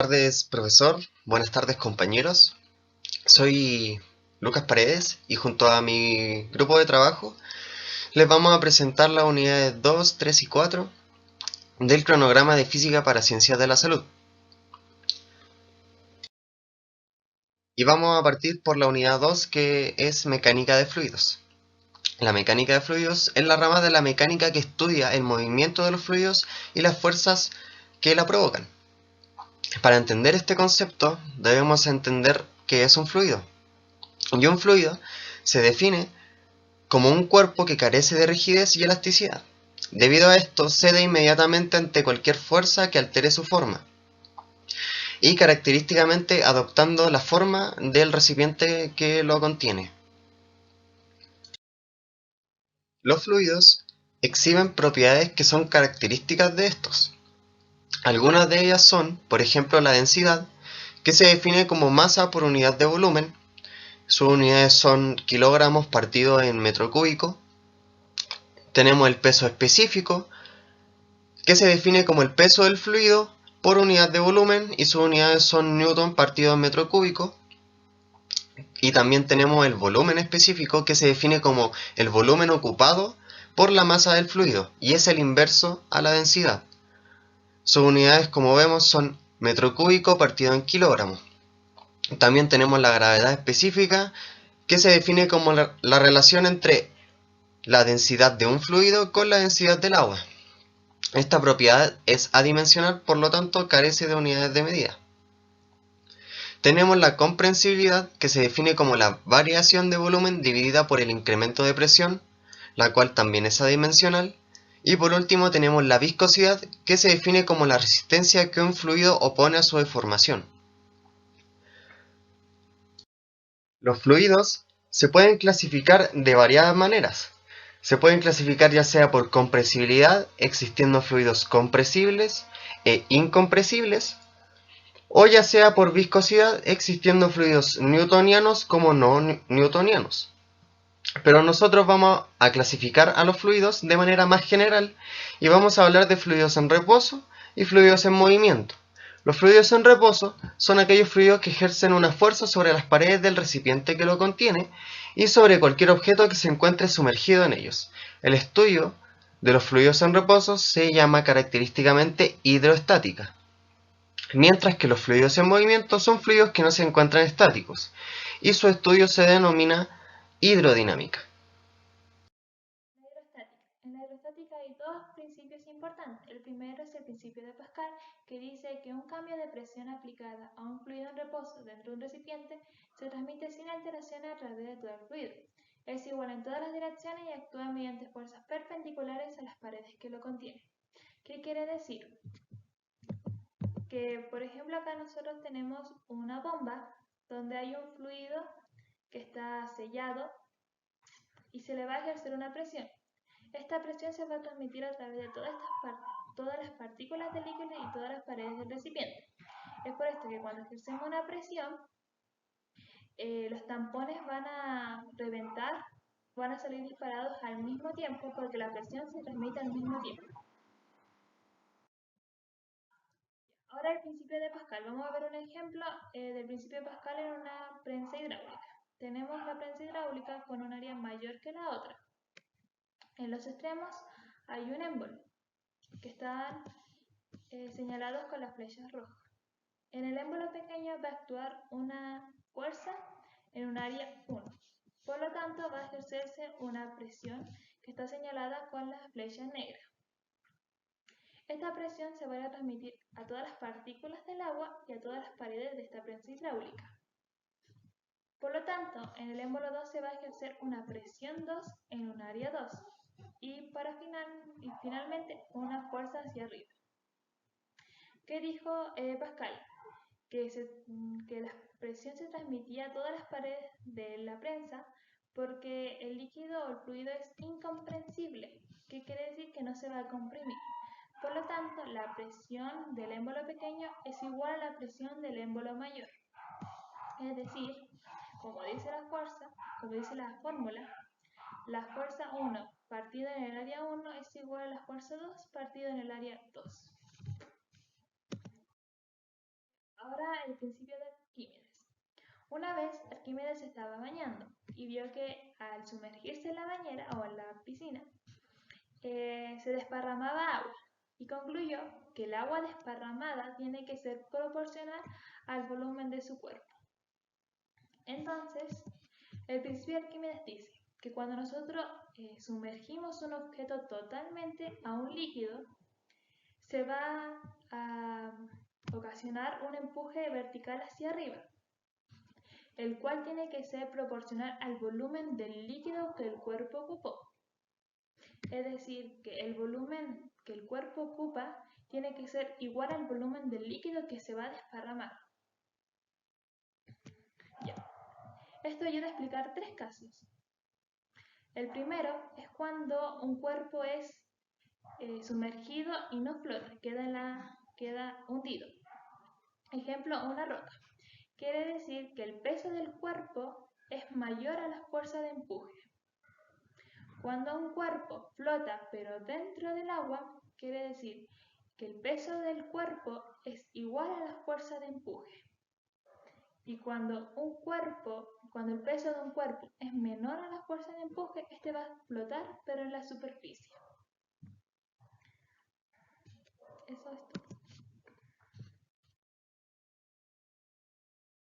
tardes, profesor. Buenas tardes, compañeros. Soy Lucas Paredes y junto a mi grupo de trabajo les vamos a presentar las unidades 2, 3 y 4 del cronograma de física para ciencias de la salud. Y vamos a partir por la unidad 2, que es mecánica de fluidos. La mecánica de fluidos es la rama de la mecánica que estudia el movimiento de los fluidos y las fuerzas que la provocan. Para entender este concepto debemos entender qué es un fluido. Y un fluido se define como un cuerpo que carece de rigidez y elasticidad. Debido a esto, cede inmediatamente ante cualquier fuerza que altere su forma, y característicamente adoptando la forma del recipiente que lo contiene. Los fluidos exhiben propiedades que son características de estos. Algunas de ellas son, por ejemplo, la densidad, que se define como masa por unidad de volumen. Sus unidades son kilogramos partido en metro cúbico. Tenemos el peso específico, que se define como el peso del fluido por unidad de volumen y sus unidades son newton partido en metro cúbico. Y también tenemos el volumen específico, que se define como el volumen ocupado por la masa del fluido y es el inverso a la densidad. Sus unidades, como vemos, son metro cúbico partido en kilogramos. También tenemos la gravedad específica, que se define como la relación entre la densidad de un fluido con la densidad del agua. Esta propiedad es adimensional, por lo tanto carece de unidades de medida. Tenemos la comprensibilidad, que se define como la variación de volumen dividida por el incremento de presión, la cual también es adimensional. Y por último tenemos la viscosidad, que se define como la resistencia que un fluido opone a su deformación. Los fluidos se pueden clasificar de variadas maneras. Se pueden clasificar ya sea por compresibilidad, existiendo fluidos compresibles e incompresibles, o ya sea por viscosidad, existiendo fluidos newtonianos como no newtonianos. Pero nosotros vamos a clasificar a los fluidos de manera más general y vamos a hablar de fluidos en reposo y fluidos en movimiento. Los fluidos en reposo son aquellos fluidos que ejercen una fuerza sobre las paredes del recipiente que lo contiene y sobre cualquier objeto que se encuentre sumergido en ellos. El estudio de los fluidos en reposo se llama característicamente hidroestática, mientras que los fluidos en movimiento son fluidos que no se encuentran estáticos y su estudio se denomina hidrodinámica. En la hidrostática hay dos principios importantes. El primero es el principio de Pascal, que dice que un cambio de presión aplicada a un fluido en reposo dentro de un recipiente se transmite sin alteraciones a través de todo el fluido. Es igual en todas las direcciones y actúa mediante fuerzas perpendiculares a las paredes que lo contienen. ¿Qué quiere decir? Que, por ejemplo, acá nosotros tenemos una bomba donde hay un fluido que está sellado y se le va a ejercer una presión. Esta presión se va a transmitir a través de todas las partículas del líquido y todas las paredes del recipiente. Es por esto que cuando ejercemos una presión, los tampones van a reventar, van a salir disparados al mismo tiempo porque la presión se transmite al mismo tiempo. Ahora el principio de Pascal. Vamos a ver un ejemplo del principio de Pascal en una prensa hidráulica. Tenemos la prensa hidráulica con un área mayor que la otra. En los extremos hay un émbolo que están señalados con las flechas rojas. En el émbolo pequeño va a actuar una fuerza en un área 1. Por lo tanto, va a ejercerse una presión que está señalada con las flechas negras. Esta presión se va a transmitir a todas las partículas del agua y a todas las paredes de esta prensa hidráulica. Por lo tanto, en el émbolo 2 se va a ejercer una presión 2 en un área 2 y finalmente una fuerza hacia arriba. ¿Qué dijo Pascal? Que la presión se transmitía a todas las paredes de la prensa porque el líquido o el fluido es incomprensible, que quiere decir que no se va a comprimir. Por lo tanto, la presión del émbolo pequeño es igual a la presión del émbolo mayor. Es decir, como dice la fórmula, la fuerza 1 partida en el área 1 es igual a la fuerza 2 partida en el área 2. el principio de Arquímedes. Una vez Arquímedes estaba bañando y vio que al sumergirse en la bañera o en la piscina se desparramaba agua y concluyó que el agua desparramada tiene que ser proporcional al volumen de su cuerpo. Entonces, el principio de Arquímedes dice que cuando nosotros sumergimos un objeto totalmente a un líquido, se va a ocasionar un empuje vertical hacia arriba, el cual tiene que ser proporcional al volumen del líquido que el cuerpo ocupó. Es decir, que el volumen que el cuerpo ocupa tiene que ser igual al volumen del líquido que se va a desparramar. Ya. Esto ayuda a explicar tres casos. El primero es cuando un cuerpo es sumergido y no flota, queda hundido. Ejemplo, una roca. Quiere decir que el peso del cuerpo es mayor a la fuerza de empuje. Cuando un cuerpo flota pero dentro del agua, quiere decir que el peso del cuerpo es igual a la fuerza de empuje. Y cuando el peso de un cuerpo es menor a la fuerza de empuje, este va a flotar pero en la superficie. Eso es todo.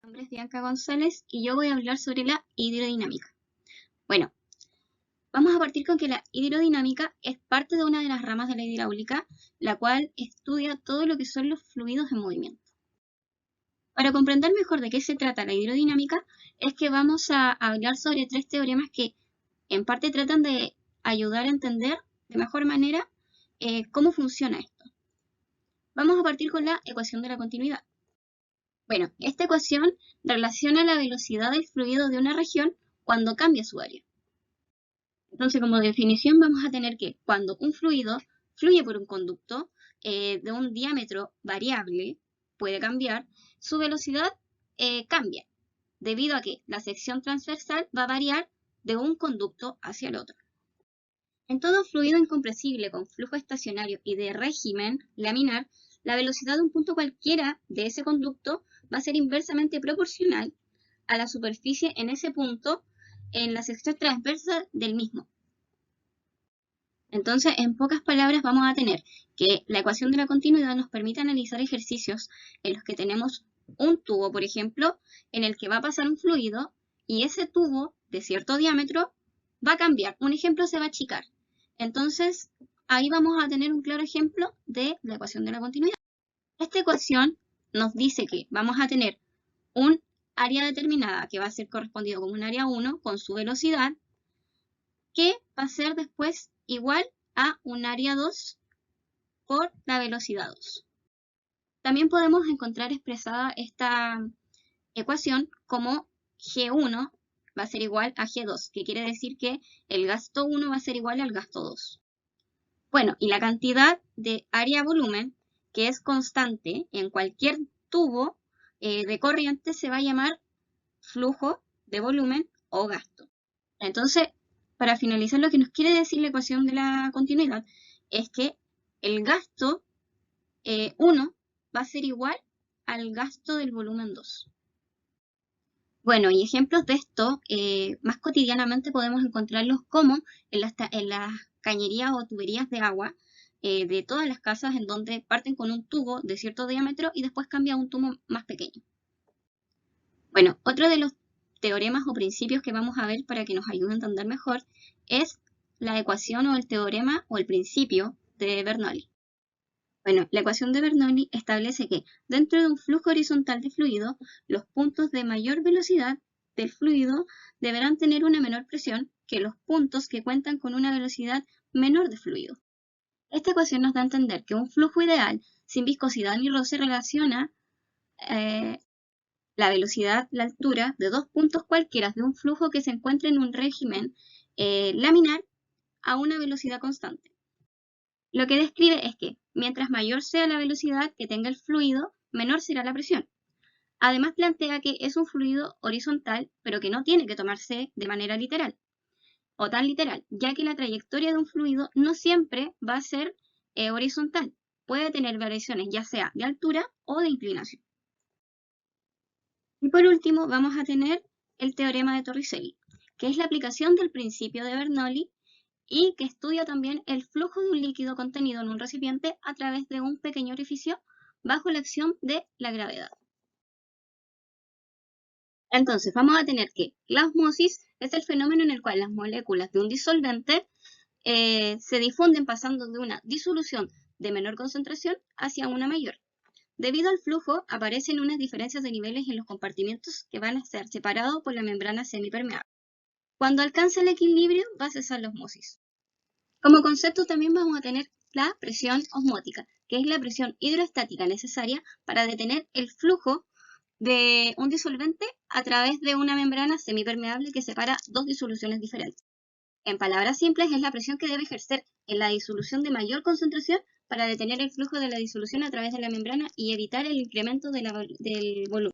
Mi nombre es Bianca González y yo voy a hablar sobre la hidrodinámica. Bueno, vamos a partir con que la hidrodinámica es parte de una de las ramas de la hidráulica, la cual estudia todo lo que son los fluidos en movimiento. Para comprender mejor de qué se trata la hidrodinámica, es que vamos a hablar sobre tres teoremas que en parte tratan de ayudar a entender de mejor manera cómo funciona esto. Vamos a partir con la ecuación de la continuidad. Bueno, esta ecuación relaciona la velocidad del fluido de una región cuando cambia su área. Entonces, como definición, vamos a tener que cuando un fluido fluye por un conducto de un diámetro variable, puede cambiar, su velocidad cambia, debido a que la sección transversal va a variar de un conducto hacia el otro. En todo fluido incompresible con flujo estacionario y de régimen laminar, la velocidad de un punto cualquiera de ese conducto va a ser inversamente proporcional a la superficie en ese punto en la sección transversa del mismo. Entonces, en pocas palabras, vamos a tener que la ecuación de la continuidad nos permite analizar ejercicios en los que tenemos un tubo, por ejemplo, en el que va a pasar un fluido y ese tubo de cierto diámetro va a cambiar. Un ejemplo se va a achicar. Entonces, ahí vamos a tener un claro ejemplo de la ecuación de la continuidad. Esta ecuación nos dice que vamos a tener un área determinada que va a ser correspondido como un área 1 con su velocidad, que va a ser después igual a un área 2 por la velocidad 2. También podemos encontrar expresada esta ecuación como G1 va a ser igual a G2, que quiere decir que el gasto 1 va a ser igual al gasto 2. Bueno, y la cantidad de área-volumen, que es constante en cualquier tubo de corriente, se va a llamar flujo de volumen o gasto. Entonces, para finalizar, lo que nos quiere decir la ecuación de la continuidad es que el gasto 1 va a ser igual al gasto del volumen 2. Bueno, y ejemplos de esto, más cotidianamente podemos encontrarlos como en las cañerías o tuberías de agua de todas las casas, en donde parten con un tubo de cierto diámetro y después cambia a un tubo más pequeño. Bueno, otro de los teoremas o principios que vamos a ver para que nos ayude a entender mejor es la ecuación o el teorema o el principio de Bernoulli. Bueno, la ecuación de Bernoulli establece que dentro de un flujo horizontal de fluido, los puntos de mayor velocidad del fluido deberán tener una menor presión que los puntos que cuentan con una velocidad menor de fluido. Esta ecuación nos da a entender que un flujo ideal sin viscosidad ni roce relaciona la velocidad, la altura de dos puntos cualquiera de un flujo que se encuentre en un régimen laminar a una velocidad constante. Lo que describe es que mientras mayor sea la velocidad que tenga el fluido, menor será la presión. Además plantea que es un fluido horizontal, pero que no tiene que tomarse de manera literal, o tan literal, ya que la trayectoria de un fluido no siempre va a ser horizontal. Puede tener variaciones ya sea de altura o de inclinación. Y por último vamos a tener el teorema de Torricelli, que es la aplicación del principio de Bernoulli y que estudia también el flujo de un líquido contenido en un recipiente a través de un pequeño orificio bajo la acción de la gravedad. Entonces vamos a tener que la ósmosis es el fenómeno en el cual las moléculas de un disolvente se difunden pasando de una disolución de menor concentración hacia una mayor. Debido al flujo, aparecen unas diferencias de niveles en los compartimientos que van a ser separados por la membrana semipermeable. Cuando alcance el equilibrio, va a cesar la ósmosis. Como concepto también vamos a tener la presión osmótica, que es la presión hidroestática necesaria para detener el flujo de un disolvente a través de una membrana semipermeable que separa dos disoluciones diferentes. En palabras simples, es la presión que debe ejercer en la disolución de mayor concentración para detener el flujo de la disolución a través de la membrana y evitar el incremento del volumen.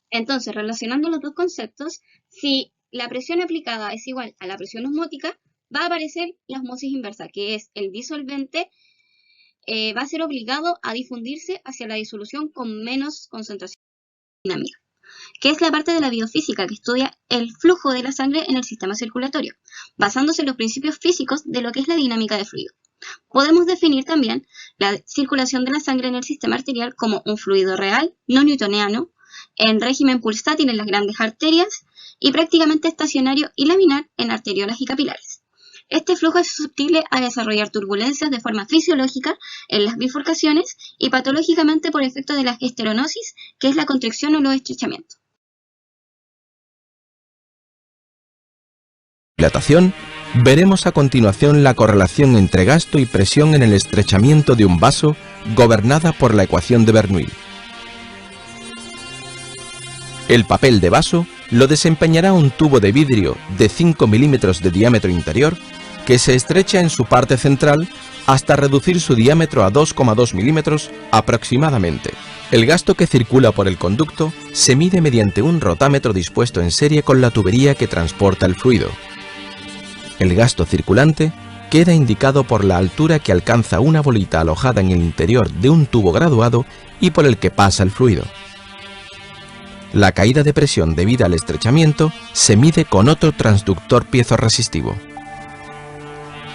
Entonces, relacionando los dos conceptos, si la presión aplicada es igual a la presión osmótica, va a aparecer la osmosis inversa, que es el disolvente va a ser obligado a difundirse hacia la disolución con menos concentración dinámica, que es la parte de la biofísica que estudia el flujo de la sangre en el sistema circulatorio, basándose en los principios físicos de lo que es la dinámica de fluido. Podemos definir también la circulación de la sangre en el sistema arterial como un fluido real, no newtoniano, en régimen pulsátil en las grandes arterias y prácticamente estacionario y laminar en arteriolas y capilares. Este flujo es susceptible a desarrollar turbulencias de forma fisiológica en las bifurcaciones y patológicamente por efecto de la esteronosis, que es la contracción o los estrechamientos. Dilatación, veremos a continuación la correlación entre gasto y presión en el estrechamiento de un vaso, gobernada por la ecuación de Bernoulli. El papel de vaso lo desempeñará un tubo de vidrio de 5 milímetros de diámetro interior que se estrecha en su parte central hasta reducir su diámetro a 2,2 milímetros aproximadamente. El gasto que circula por el conducto se mide mediante un rotámetro dispuesto en serie con la tubería que transporta el fluido. El gasto circulante queda indicado por la altura que alcanza una bolita alojada en el interior de un tubo graduado y por el que pasa el fluido. La caída de presión debida al estrechamiento se mide con otro transductor piezoresistivo.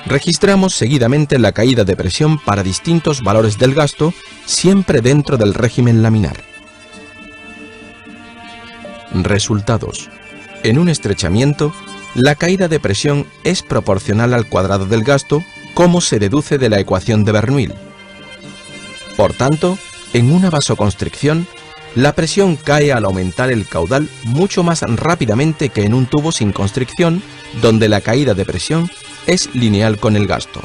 Registramos seguidamente la caída de presión para distintos valores del gasto, siempre dentro del régimen laminar. Resultados. En un estrechamiento, la caída de presión es proporcional al cuadrado del gasto, como se deduce de la ecuación de Bernoulli. Por tanto, en una vasoconstricción, la presión cae al aumentar el caudal mucho más rápidamente que en un tubo sin constricción, donde la caída de presión es lineal con el gasto.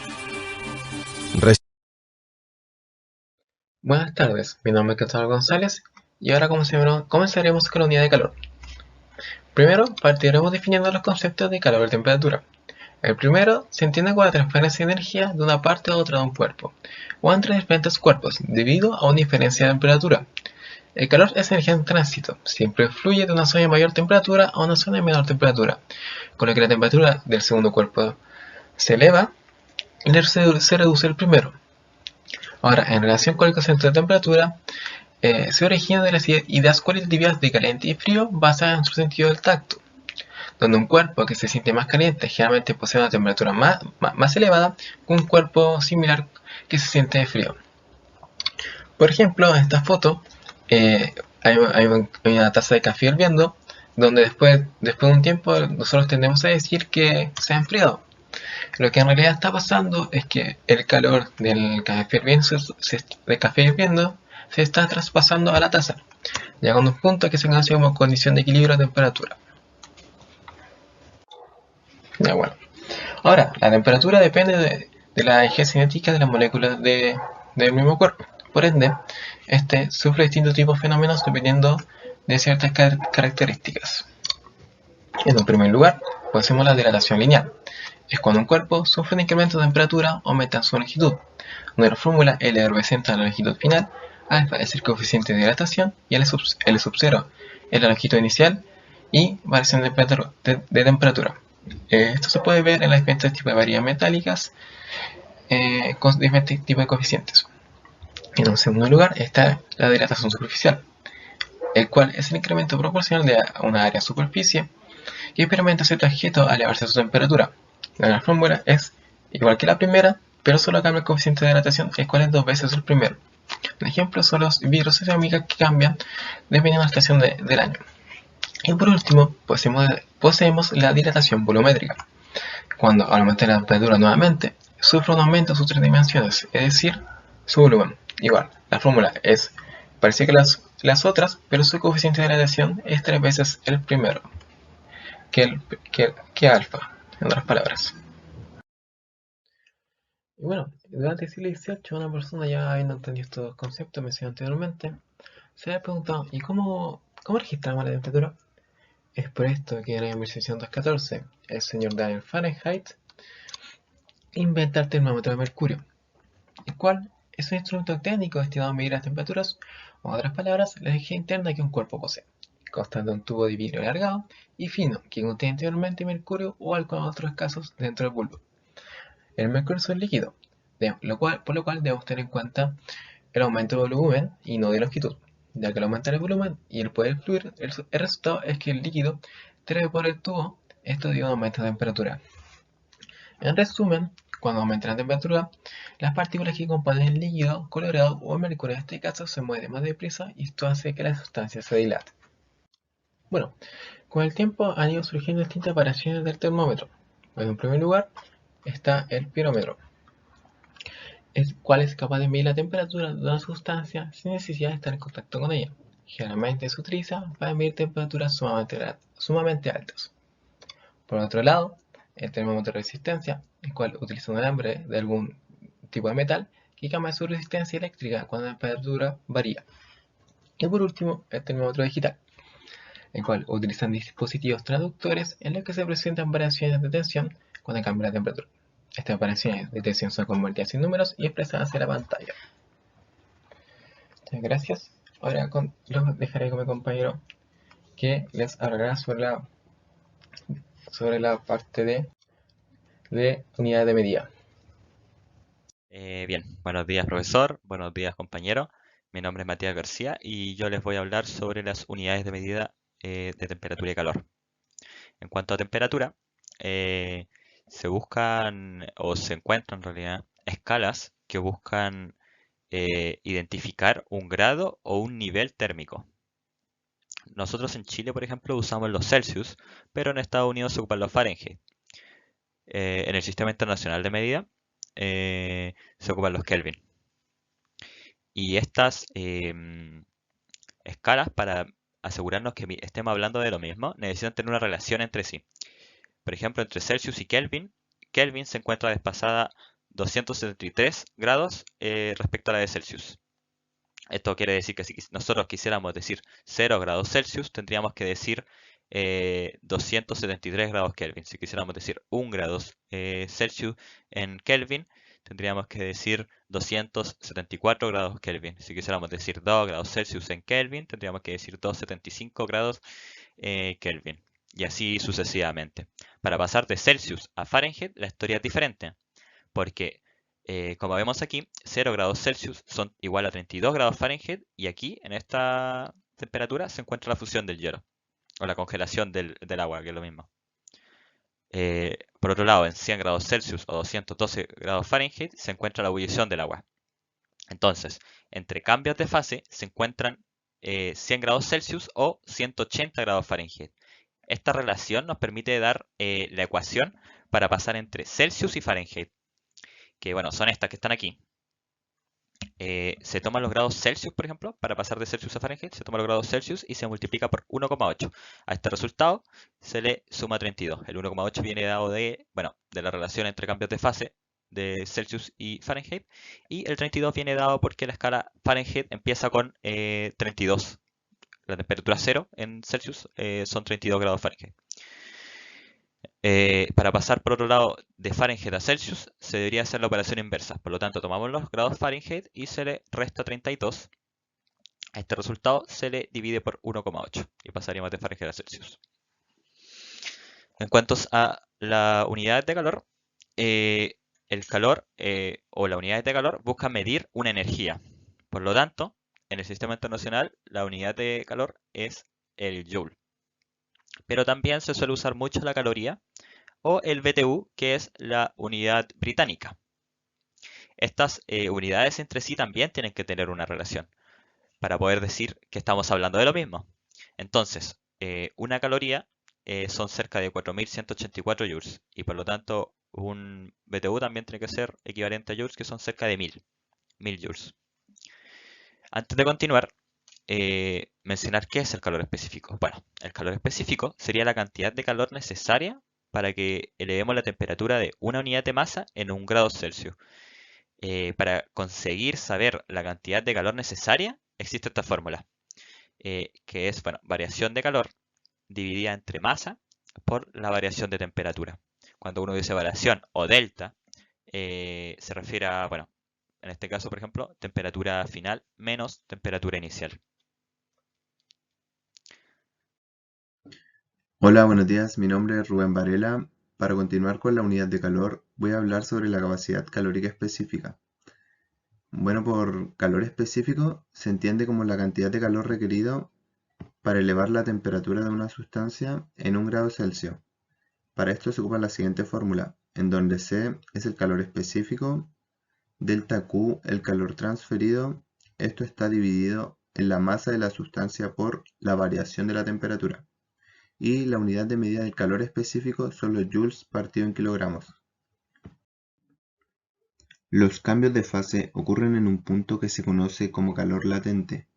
Buenas tardes, mi nombre es Cristóbal González y ahora comenzaremos con la unidad de calor. Primero, partiremos definiendo los conceptos de calor y temperatura. El primero se entiende como la transferencia de energía de una parte a otra de un cuerpo, o entre diferentes cuerpos, debido a una diferencia de temperatura. El calor es energía en tránsito, siempre fluye de una zona de mayor temperatura a una zona de menor temperatura, con lo que la temperatura del segundo cuerpo se eleva y se reduce el primero. Ahora, en relación con el concepto de temperatura, se origina de las ideas cualitativas de caliente y frío basadas en nuestro sentido del tacto, donde un cuerpo que se siente más caliente generalmente posee una temperatura más elevada que un cuerpo similar que se siente frío. Por ejemplo, en esta foto hay una taza de café hirviendo, donde después de un tiempo nosotros tendemos a decir que se ha enfriado. Lo que en realidad está pasando es que el calor del café hirviendo se está traspasando a la taza, llegando a un punto que se conoce como condición de equilibrio de temperatura. Ya, bueno. Ahora, la temperatura depende de la energía cinética de las moléculas del mismo cuerpo. Por ende, este sufre distintos tipos de fenómenos dependiendo de ciertas características. En un primer lugar, conocemos la dilatación lineal. Es cuando un cuerpo sufre un incremento de temperatura o aumenta su longitud. Nuestra fórmula L representa la longitud final, alfa es el coeficiente de dilatación y L sub 0 es la longitud inicial y variación de temperatura. Esto se puede ver en las diferentes tipos de varillas metálicas con diferentes tipos de coeficientes. En un segundo lugar está la dilatación superficial. el cual es el incremento proporcional de una área de superficie que experimenta cierto objeto al elevarse su temperatura. La fórmula es igual que la primera, pero solo cambia el coeficiente de dilatación, el cual es 2 veces el primero. Un ejemplo son los vidrios de cerámica que cambian dependiendo de la estación del año. Y por último, poseemos la dilatación volumétrica. Cuando al aumentar la temperatura nuevamente, sufre un aumento en sus 3 dimensiones, es decir, su volumen. Igual, la fórmula es parecida que las otras, pero su coeficiente de dilatación es 3 veces el primero, que alfa, en otras palabras. Y bueno, durante el siglo XVIII una persona ya habiendo entendido estos conceptos mencionados anteriormente, se había preguntado, ¿y cómo registramos la temperatura? Es por esto que en el año 1614 el señor Daniel Fahrenheit inventa el termómetro de mercurio, el cual es un instrumento técnico destinado a medir las temperaturas, o en otras palabras, la energía interna que un cuerpo posee, constando de un tubo de vidrio alargado y fino que contiene interiormente mercurio o algo en otros casos dentro del bulbo. El mercurio es un líquido, por lo cual debemos tener en cuenta el aumento de volumen y no de longitud, ya que al aumentar el volumen y el poder fluir, el resultado es que el líquido trepe por el tubo, esto dio un aumento de temperatura. En resumen, cuando aumenta la temperatura, las partículas que componen el líquido colorado o el mercurio en este caso se mueven más deprisa y esto hace que la sustancia se dilate. Bueno, con el tiempo han ido surgiendo distintas variaciones del termómetro. En primer lugar está el pirómetro, el cual es capaz de medir la temperatura de una sustancia sin necesidad de estar en contacto con ella. Generalmente se utiliza para medir temperaturas sumamente altas. Por otro lado, el termómetro de resistencia, el cual utiliza un alambre de algún tipo de metal que cambia su resistencia eléctrica cuando la temperatura varía. Y por último, el termómetro digital, el cual utilizan dispositivos traductores en los que se presentan variaciones de tensión cuando cambia la temperatura. Estas variaciones de tensión son convertidas en números y expresadas en la pantalla. Muchas gracias. Ahora los dejaré con mi compañero que les hablará sobre la parte de unidades de medida. Bien, buenos días profesor, buenos días compañero. Mi nombre es Matías García y yo les voy a hablar sobre las unidades de medida de temperatura y calor. En cuanto a temperatura, se buscan o se encuentran en realidad escalas que buscan identificar un grado o un nivel térmico. Nosotros en Chile, por ejemplo, usamos los Celsius, pero en Estados Unidos se ocupan los Fahrenheit. En el Sistema Internacional de Medida se ocupan los Kelvin. Y estas escalas, para asegurarnos que estemos hablando de lo mismo, necesitan tener una relación entre sí. Por ejemplo, entre Celsius y Kelvin, Kelvin se encuentra desfasada 273 grados respecto a la de Celsius. Esto quiere decir que si nosotros quisiéramos decir 0 grados Celsius, tendríamos que decir 273 grados Kelvin. Si quisiéramos decir 1 grado Celsius en Kelvin, tendríamos que decir 274 grados Kelvin. Si quisiéramos decir 2 grados Celsius en Kelvin, tendríamos que decir 275 grados Kelvin. Y así sucesivamente. Para pasar de Celsius a Fahrenheit, la historia es diferente. Porque, como vemos aquí, 0 grados Celsius son igual a 32 grados Fahrenheit. Y aquí, en esta temperatura, se encuentra la fusión del hielo. O la congelación del agua, que es lo mismo. Por otro lado, en 100 grados Celsius o 212 grados Fahrenheit se encuentra la ebullición del agua. Entonces, entre cambios de fase se encuentran 100 grados Celsius o 180 grados Fahrenheit. Esta relación nos permite dar la ecuación para pasar entre Celsius y Fahrenheit. Que bueno, son estas que están aquí. Se toman los grados Celsius, por ejemplo, para pasar de Celsius a Fahrenheit, se toman los grados Celsius y se multiplica por 1,8. A este resultado se le suma 32. El 1,8 viene dado de la relación entre cambios de fase de Celsius y Fahrenheit. Y el 32 viene dado porque la escala Fahrenheit empieza con 32. La temperatura 0 en Celsius son 32 grados Fahrenheit. Para pasar por otro lado de Fahrenheit a Celsius se debería hacer la operación inversa. Por lo tanto, tomamos los grados Fahrenheit y se le resta 32. A este resultado se le divide por 1,8 y pasaríamos de Fahrenheit a Celsius. En cuanto a las unidades de calor, el calor o las unidades de calor buscan medir una energía. Por lo tanto, en el sistema internacional la unidad de calor es el joule. Pero también se suele usar mucho la caloría o el BTU, que es la unidad británica. Estas unidades entre sí también tienen que tener una relación para poder decir que estamos hablando de lo mismo. Entonces, una caloría son cerca de 4184 joules y por lo tanto un BTU también tiene que ser equivalente a joules, que son cerca de 1000 joules. Antes de continuar, mencionar qué es el calor específico. Bueno, el calor específico sería la cantidad de calor necesaria para que elevemos la temperatura de una unidad de masa en 1 grado Celsius. Para conseguir saber la cantidad de calor necesaria, existe esta fórmula, que es, bueno, variación de calor dividida entre masa por la variación de temperatura. Cuando uno dice variación o delta, se refiere a, bueno, en este caso, por ejemplo, temperatura final menos temperatura inicial. Hola, buenos días. Mi nombre es Rubén Varela. Para continuar con la unidad de calor, voy a hablar sobre la capacidad calórica específica. Bueno, por calor específico se entiende como la cantidad de calor requerido para elevar la temperatura de una sustancia en 1 grado Celsius. Para esto se ocupa la siguiente fórmula, en donde C es el calor específico, delta Q el calor transferido. Esto está dividido en la masa de la sustancia por la variación de la temperatura. Y la unidad de medida del calor específico son los joules partido en kilogramos. Los cambios de fase ocurren en un punto que se conoce como calor latente.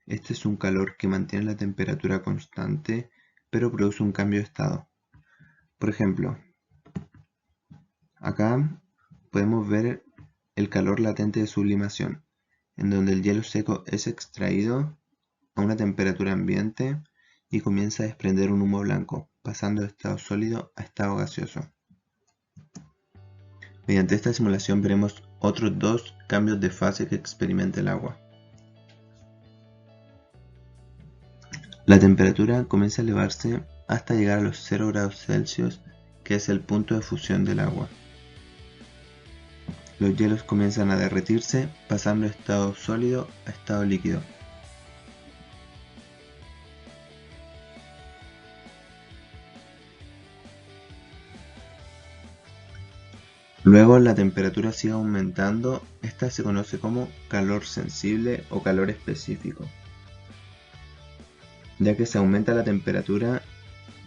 Este es un calor que mantiene la temperatura constante, pero produce un cambio de estado. Por ejemplo, acá podemos ver el calor latente de sublimación, en donde el hielo seco es extraído a una temperatura ambiente y comienza a desprender un humo blanco, pasando de estado sólido a estado gaseoso. Mediante esta simulación veremos otros dos cambios de fase que experimenta el agua. La temperatura comienza a elevarse hasta llegar a los 0 grados Celsius, que es el punto de fusión del agua. Los hielos comienzan a derretirse, pasando de estado sólido a estado líquido. Luego la temperatura sigue aumentando. Esta se conoce como calor sensible o calor específico, ya que se aumenta la temperatura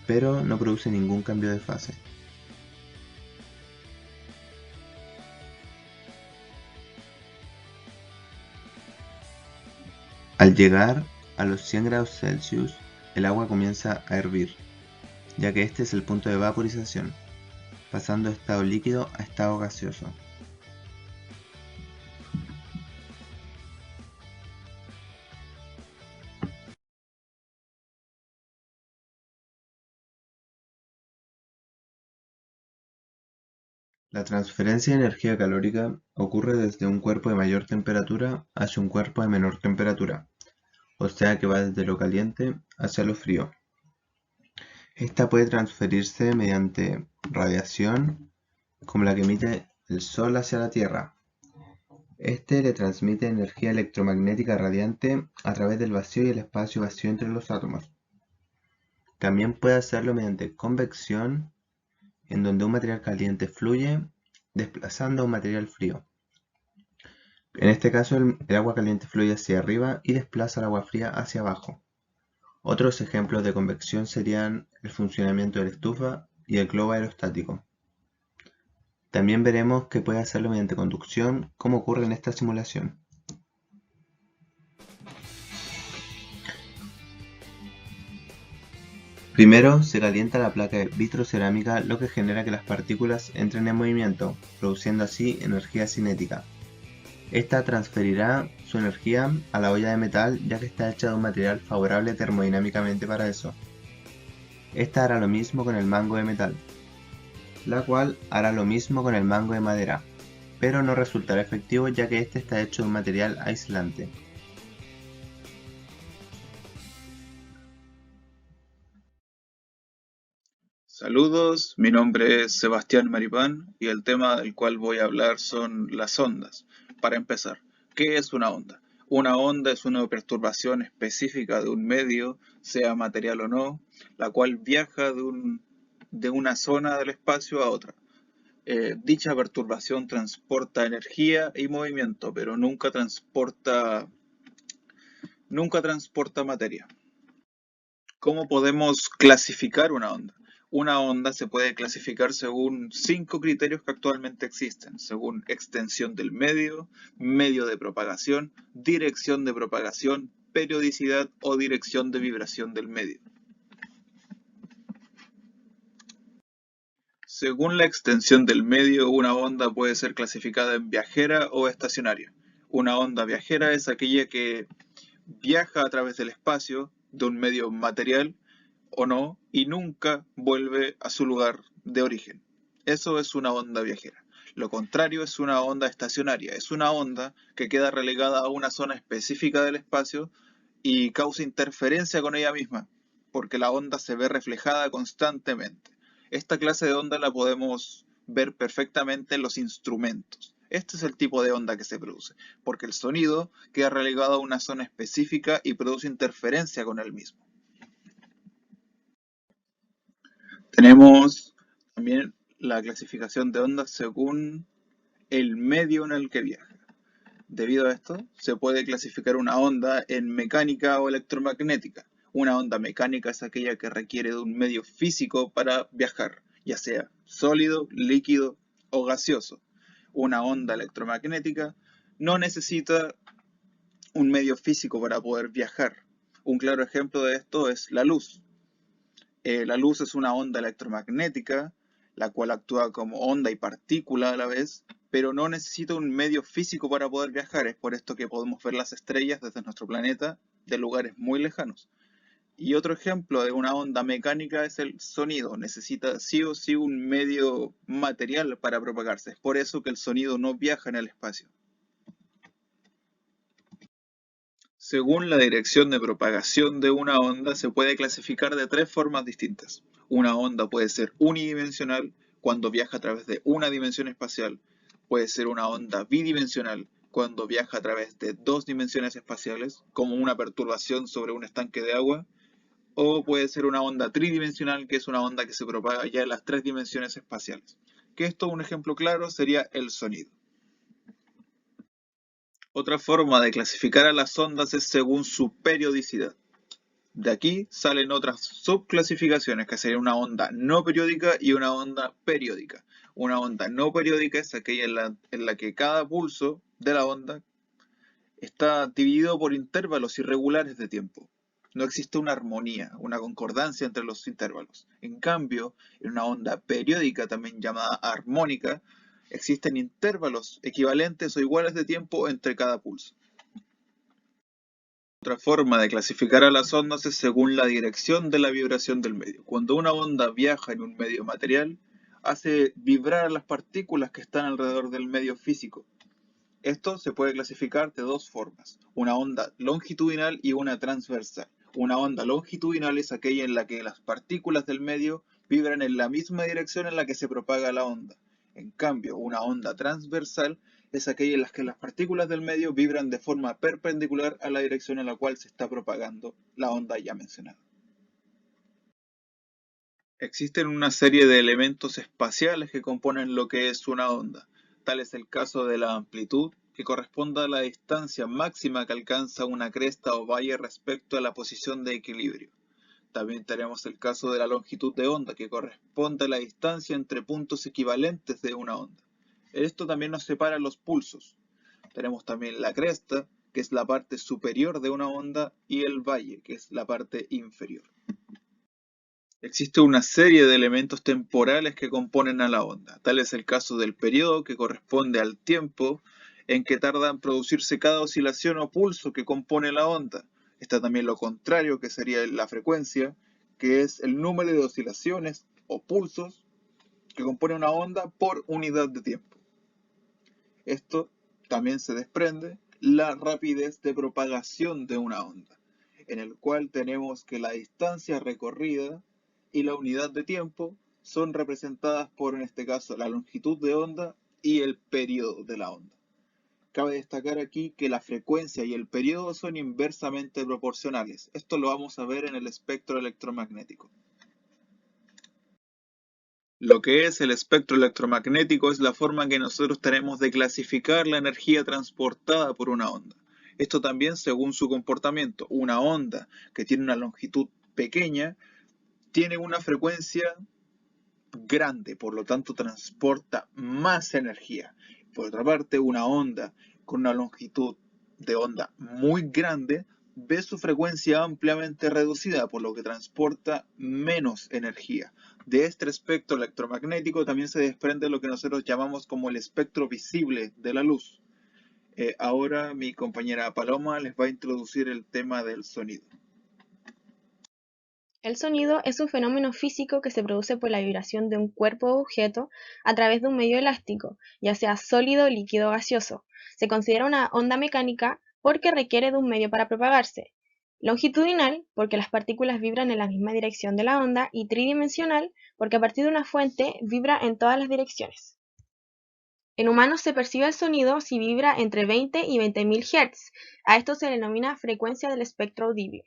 pero no produce ningún cambio de fase. Al llegar a los 100 grados Celsius, el agua comienza a hervir, ya que este es el punto de vaporización, pasando de estado líquido a estado gaseoso. La transferencia de energía calórica ocurre desde un cuerpo de mayor temperatura hacia un cuerpo de menor temperatura, o sea que va desde lo caliente hacia lo frío. Esta puede transferirse mediante radiación, como la que emite el Sol hacia la Tierra. Este le transmite energía electromagnética radiante a través del vacío y el espacio vacío entre los átomos. También puede hacerlo mediante convección, en donde un material caliente fluye desplazando a un material frío. En este caso el agua caliente fluye hacia arriba y desplaza el agua fría hacia abajo. Otros ejemplos de convección serían el funcionamiento de la estufa y el globo aerostático. También veremos que puede hacerlo mediante conducción, como ocurre en esta simulación. Primero se calienta la placa de vitrocerámica, lo que genera que las partículas entren en movimiento, produciendo así energía cinética. Esta transferirá su energía a la olla de metal, ya que está hecha de un material favorable termodinámicamente para eso. Esta hará lo mismo con el mango de metal, la cual hará lo mismo con el mango de madera, pero no resultará efectivo ya que este está hecho de un material aislante. Saludos, mi nombre es Sebastián Maripán y el tema del cual voy a hablar son las ondas. Para empezar, ¿qué es una onda? Una onda es una perturbación específica de un medio, sea material o no, la cual viaja de una zona del espacio a otra. Dicha perturbación transporta energía y movimiento, pero nunca transporta materia. ¿Cómo podemos clasificar una onda? Una onda se puede clasificar según 5 criterios que actualmente existen, según extensión del medio, medio de propagación, dirección de propagación, periodicidad o dirección de vibración del medio. Según la extensión del medio, una onda puede ser clasificada en viajera o estacionaria. Una onda viajera es aquella que viaja a través del espacio de un medio material o no y nunca vuelve a su lugar de origen. Eso es una onda viajera. Lo contrario es una onda estacionaria. Es una onda que queda relegada a una zona específica del espacio y causa interferencia con ella misma, porque la onda se ve reflejada constantemente. Esta clase de onda la podemos ver perfectamente en los instrumentos. Este es el tipo de onda que se produce, porque el sonido queda relegado a una zona específica y produce interferencia con el mismo. Tenemos también la clasificación de ondas según el medio en el que viaja. Debido a esto, se puede clasificar una onda en mecánica o electromagnética. Una onda mecánica es aquella que requiere de un medio físico para viajar, ya sea sólido, líquido o gaseoso. Una onda electromagnética no necesita un medio físico para poder viajar. Un claro ejemplo de esto es la luz. La luz es una onda electromagnética, la cual actúa como onda y partícula a la vez, pero no necesita un medio físico para poder viajar. Es por esto que podemos ver las estrellas desde nuestro planeta de lugares muy lejanos. Y otro ejemplo de una onda mecánica es el sonido. Necesita sí o sí un medio material para propagarse. Es por eso que el sonido no viaja en el espacio. Según la dirección de propagación de una onda, se puede clasificar de 3 formas distintas. Una onda puede ser unidimensional cuando viaja a través de una dimensión espacial. Puede ser una onda bidimensional cuando viaja a través de 2 dimensiones espaciales, como una perturbación sobre un estanque de agua. O puede ser una onda tridimensional, que es una onda que se propaga ya en las 3 dimensiones espaciales. Que esto, un ejemplo claro, sería el sonido. Otra forma de clasificar a las ondas es según su periodicidad. De aquí salen otras subclasificaciones, que sería una onda no periódica y una onda periódica. Una onda no periódica es aquella en la que cada pulso de la onda está dividido por intervalos irregulares de tiempo. No existe una armonía, una concordancia entre los intervalos. En cambio, en una onda periódica, también llamada armónica, existen intervalos equivalentes o iguales de tiempo entre cada pulso. Otra forma de clasificar a las ondas es según la dirección de la vibración del medio. Cuando una onda viaja en un medio material, hace vibrar a las partículas que están alrededor del medio físico. Esto se puede clasificar de 2 formas, una onda longitudinal y una transversal. Una onda longitudinal es aquella en la que las partículas del medio vibran en la misma dirección en la que se propaga la onda. En cambio, una onda transversal es aquella en la que las partículas del medio vibran de forma perpendicular a la dirección en la cual se está propagando la onda ya mencionada. Existen una serie de elementos espaciales que componen lo que es una onda. Tal es el caso de la amplitud, que corresponde a la distancia máxima que alcanza una cresta o valle respecto a la posición de equilibrio. También tenemos el caso de la longitud de onda, que corresponde a la distancia entre puntos equivalentes de una onda. Esto también nos separa los pulsos. Tenemos también la cresta, que es la parte superior de una onda, y el valle, que es la parte inferior. Existe una serie de elementos temporales que componen a la onda. Tal es el caso del periodo, que corresponde al tiempo en que tarda en producirse cada oscilación o pulso que compone la onda. Está también lo contrario, que sería la frecuencia, que es el número de oscilaciones o pulsos que compone una onda por unidad de tiempo. Esto también se desprende la rapidez de propagación de una onda, en el cual tenemos que la distancia recorrida y la unidad de tiempo son representadas por, en este caso, la longitud de onda y el periodo de la onda. Cabe destacar aquí que la frecuencia y el periodo son inversamente proporcionales. Esto lo vamos a ver en el espectro electromagnético. Lo que es el espectro electromagnético es la forma que nosotros tenemos de clasificar la energía transportada por una onda. Esto también según su comportamiento. Una onda que tiene una longitud pequeña tiene una frecuencia grande, por lo tanto transporta más energía. Por otra parte, una onda con una longitud de onda muy grande ve su frecuencia ampliamente reducida, por lo que transporta menos energía. De este espectro electromagnético también se desprende lo que nosotros llamamos como el espectro visible de la luz. Ahora mi compañera Paloma les va a introducir el tema del sonido. El sonido es un fenómeno físico que se produce por la vibración de un cuerpo o objeto a través de un medio elástico, ya sea sólido, líquido o gaseoso. Se considera una onda mecánica porque requiere de un medio para propagarse. Longitudinal, porque las partículas vibran en la misma dirección de la onda, y tridimensional, porque a partir de una fuente vibra en todas las direcciones. En humanos se percibe el sonido si vibra entre 20 y 20.000 Hz. A esto se le denomina frecuencia del espectro audible.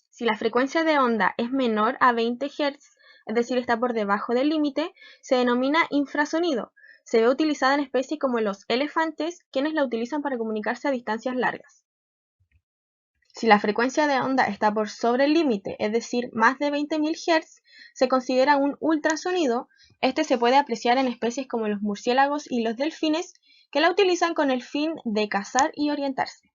Si la frecuencia de onda es menor a 20 Hz, es decir, está por debajo del límite, se denomina infrasonido. Se ve utilizada en especies como los elefantes, quienes la utilizan para comunicarse a distancias largas. Si la frecuencia de onda está por sobre el límite, es decir, más de 20.000 Hz, se considera un ultrasonido. Este se puede apreciar en especies como los murciélagos y los delfines, que la utilizan con el fin de cazar y orientarse.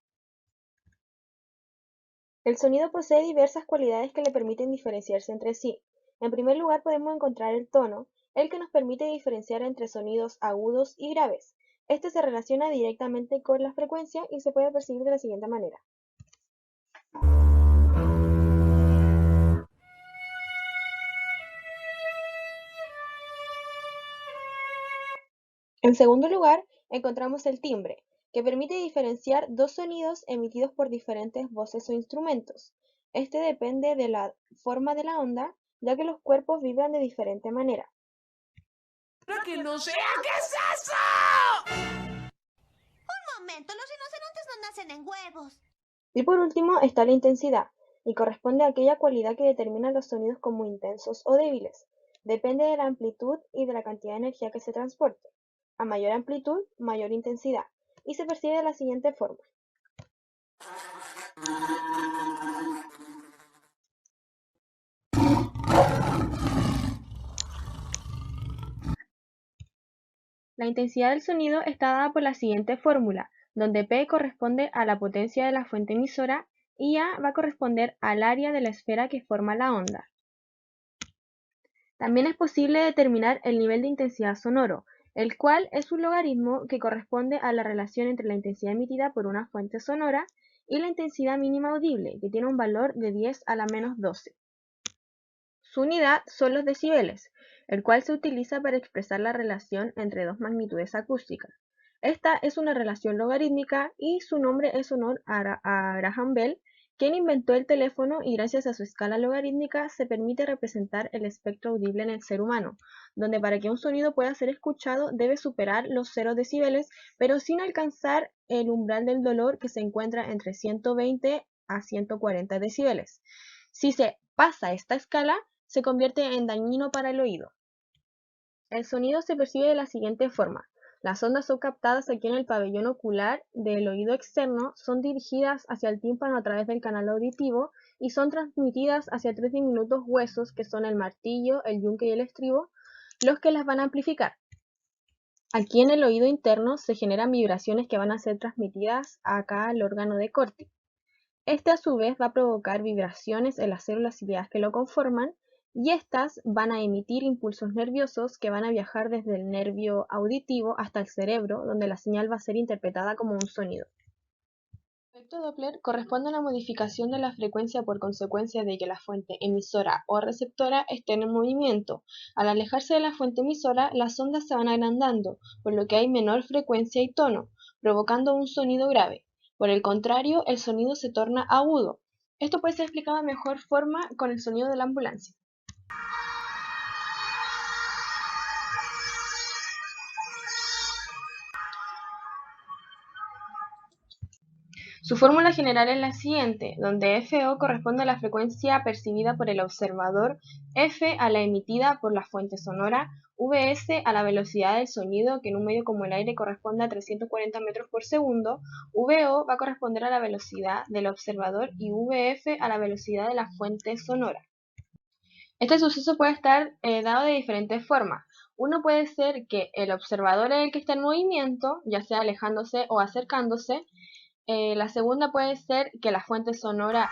El sonido posee diversas cualidades que le permiten diferenciarse entre sí. En primer lugar podemos encontrar el tono, el que nos permite diferenciar entre sonidos agudos y graves. Este se relaciona directamente con la frecuencia y se puede percibir de la siguiente manera. En segundo lugar, encontramos el timbre, que permite diferenciar dos sonidos emitidos por diferentes voces o instrumentos. Este depende de la forma de la onda, ya que los cuerpos vibran de diferente manera. ¡Que no sea! ¿Qué es eso? Un momento, los rinocerontes no nacen en huevos. Y por último está la intensidad, y corresponde a aquella cualidad que determina los sonidos como intensos o débiles. Depende de la amplitud y de la cantidad de energía que se transporte. A mayor amplitud, mayor intensidad, y se percibe de la siguiente forma. La intensidad del sonido está dada por la siguiente fórmula, donde P corresponde a la potencia de la fuente emisora y A va a corresponder al área de la esfera que forma la onda. También es posible determinar el nivel de intensidad sonoro, el cual es un logaritmo que corresponde a la relación entre la intensidad emitida por una fuente sonora y la intensidad mínima audible, que tiene un valor de 10 a la menos 12. Su unidad son los decibeles, el cual se utiliza para expresar la relación entre dos magnitudes acústicas. Esta es una relación logarítmica y su nombre es honor a Graham Bell, quien inventó el teléfono, y gracias a su escala logarítmica se permite representar el espectro audible en el ser humano, donde para que un sonido pueda ser escuchado debe superar los 0 decibeles, pero sin alcanzar el umbral del dolor, que se encuentra entre 120 a 140 decibeles. Si se pasa esta escala, se convierte en dañino para el oído. El sonido se percibe de la siguiente forma. Las ondas son captadas aquí en el pabellón ocular del oído externo, son dirigidas hacia el tímpano a través del canal auditivo y son transmitidas hacia tres diminutos huesos, que son el martillo, el yunque y el estribo, los que las van a amplificar. Aquí en el oído interno se generan vibraciones que van a ser transmitidas acá al órgano de Corti. Este a su vez va a provocar vibraciones en las células ciliadas que lo conforman, y estas van a emitir impulsos nerviosos que van a viajar desde el nervio auditivo hasta el cerebro, donde la señal va a ser interpretada como un sonido. El efecto Doppler corresponde a una modificación de la frecuencia por consecuencia de que la fuente emisora o receptora esté en movimiento. Al alejarse de la fuente emisora, las ondas se van agrandando, por lo que hay menor frecuencia y tono, provocando un sonido grave. Por el contrario, el sonido se torna agudo. Esto puede ser explicado de mejor forma con el sonido de la ambulancia. Su fórmula general es la siguiente, donde FO corresponde a la frecuencia percibida por el observador, F a la emitida por la fuente sonora, Vs a la velocidad del sonido, que en un medio como el aire corresponde a 340 metros por segundo, Vo va a corresponder a la velocidad del observador y Vf a la velocidad de la fuente sonora. Este suceso puede estar dado de diferentes formas. Uno puede ser que el observador es el que está en movimiento, ya sea alejándose o acercándose. La segunda puede ser que la fuente sonora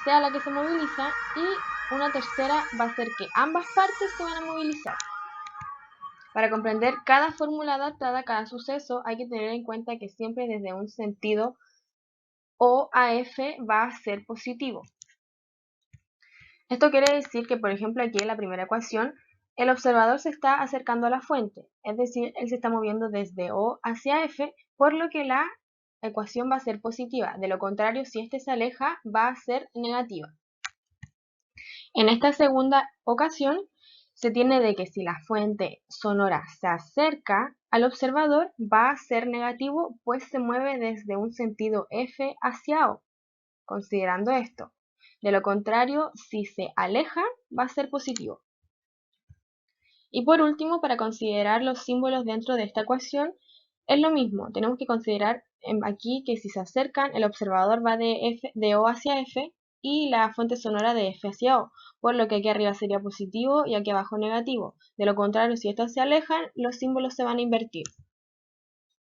sea la que se moviliza, y una tercera va a ser que ambas partes se van a movilizar. Para comprender cada fórmula adaptada a cada suceso hay que tener en cuenta que siempre desde un sentido OAF va a ser positivo. Esto quiere decir que, por ejemplo, aquí en la primera ecuación, el observador se está acercando a la fuente, es decir, él se está moviendo desde O hacia F, por lo que la ecuación va a ser positiva. De lo contrario, si este se aleja, va a ser negativa. En esta segunda ocasión, se tiene de que si la fuente sonora se acerca al observador, va a ser negativo, pues se mueve desde un sentido F hacia O, considerando esto. De lo contrario, si se aleja, va a ser positivo. Y por último, para considerar los símbolos dentro de esta ecuación, es lo mismo. Tenemos que considerar aquí que si se acercan, el observador va de O hacia F y la fuente sonora de F hacia O, por lo que aquí arriba sería positivo y aquí abajo negativo. De lo contrario, si estos se alejan, los símbolos se van a invertir.